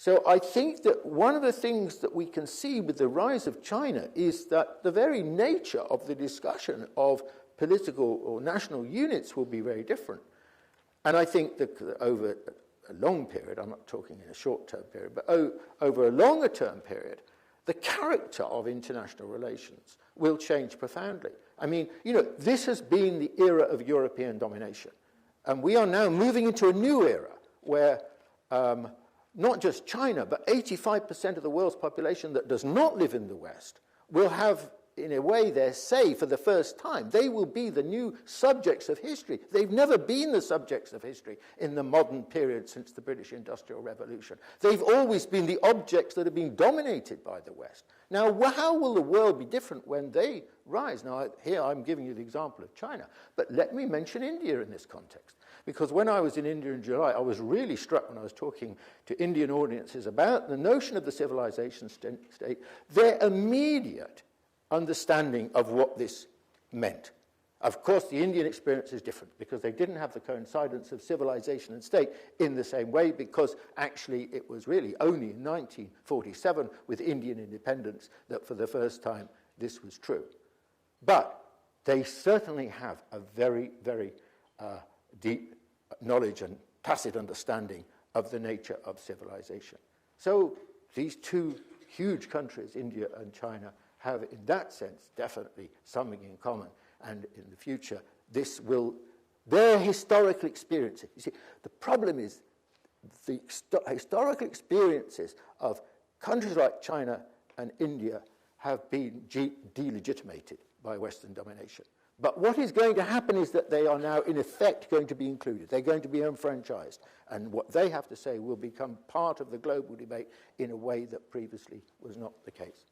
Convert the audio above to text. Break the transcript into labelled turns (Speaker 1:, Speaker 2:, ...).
Speaker 1: So I think that one of the things that we can see with the rise of China is that the very nature of the discussion of political or national units will be very different. And I think that over a long period, I'm not talking in a short-term period, but over a longer-term period, the character of international relations will change profoundly. I mean, you know, this has been the era of European domination. And we are now moving into a new era where not just China, but 85% of the world's population that does not live in the West will have, in a way, their say for the first time. They will be the new subjects of history. They've never been the subjects of history in the modern period since the British Industrial Revolution. They've always been the objects that have been dominated by the West. Now, how will the world be different when they rise? Now, here I'm giving you the example of China, but let me mention India in this context. Because when I was in India in July, I was really struck when I was talking to Indian audiences about the notion of the civilization state, their immediate understanding of what this meant. Of course, the Indian experience is different because they didn't have the coincidence of civilization and state in the same way, because actually it was really only in 1947 with Indian independence that for the first time this was true. But they certainly have a very, very deep knowledge and tacit understanding of the nature of civilization. So these two huge countries, India and China, have in that sense definitely something in common. And in the future, this will, their historical experiences, you see, the problem is the historical experiences of countries like China and India have been delegitimated by Western domination. But what is going to happen is that they are now, in effect, going to be included. They're going to be enfranchised. And what they have to say will become part of the global debate in a way that previously was not the case.